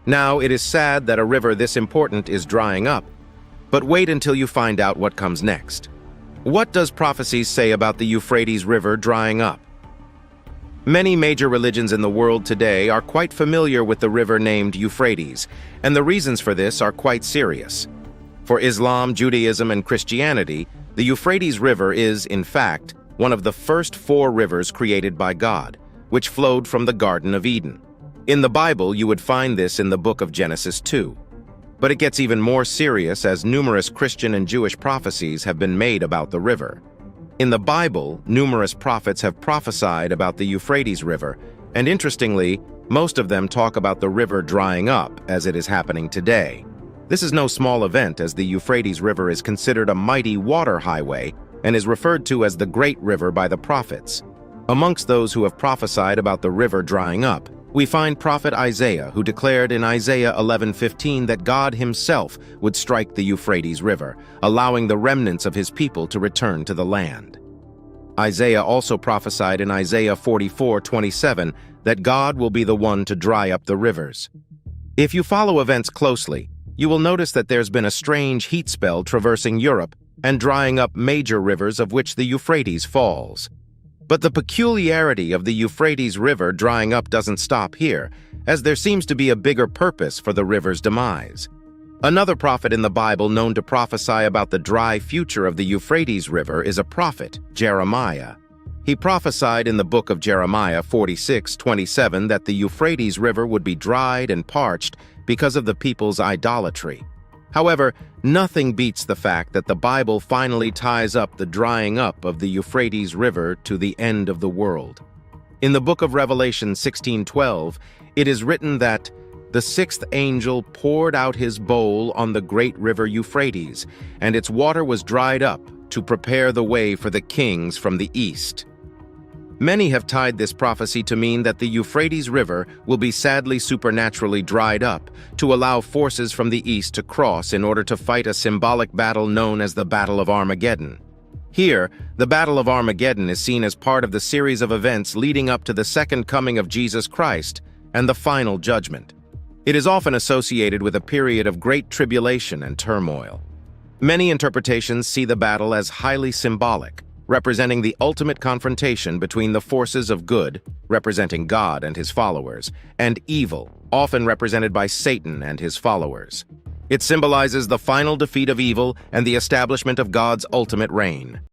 Now, it is sad that a river this important is drying up, but wait until you find out what comes next. What does prophecies say about the Euphrates River drying up? Many major religions in the world today are quite familiar with the river named Euphrates, and the reasons for this are quite serious. For Islam, Judaism, and Christianity, the Euphrates River is, in fact, one of the first 4 rivers created by God, which flowed from the Garden of Eden. In the Bible, you would find this in the book of Genesis 2. But it gets even more serious as numerous Christian and Jewish prophecies have been made about the river. In the Bible, numerous prophets have prophesied about the Euphrates River, and interestingly, most of them talk about the river drying up as it is happening today. This is no small event, as the Euphrates River is considered a mighty water highway and is referred to as the Great River by the prophets. Amongst those who have prophesied about the river drying up, we find prophet Isaiah, who declared in Isaiah 11:15 that God himself would strike the Euphrates River, allowing the remnants of his people to return to the land. Isaiah also prophesied in Isaiah 44:27 that God will be the one to dry up the rivers. If you follow events closely, you will notice that there's been a strange heat spell traversing Europe and drying up major rivers, of which the Euphrates falls. But the peculiarity of the Euphrates River drying up doesn't stop here, as there seems to be a bigger purpose for the river's demise. Another prophet in the Bible known to prophesy about the dry future of the Euphrates River is a prophet, Jeremiah. He prophesied in the book of Jeremiah 46:27 that the Euphrates River would be dried and parched because of the people's idolatry. However, nothing beats the fact that the Bible finally ties up the drying up of the Euphrates River to the end of the world. In the book of Revelation 16:12, it is written that the 6th angel poured out his bowl on the great river Euphrates, and its water was dried up to prepare the way for the kings from the east. Many have tied this prophecy to mean that the Euphrates River will be sadly supernaturally dried up to allow forces from the east to cross in order to fight a symbolic battle known as the Battle of Armageddon. Here, the Battle of Armageddon is seen as part of the series of events leading up to the second coming of Jesus Christ and the final judgment. It is often associated with a period of great tribulation and turmoil. Many interpretations see the battle as highly symbolic, representing the ultimate confrontation between the forces of good, representing God and his followers, and evil, often represented by Satan and his followers. It symbolizes the final defeat of evil and the establishment of God's ultimate reign.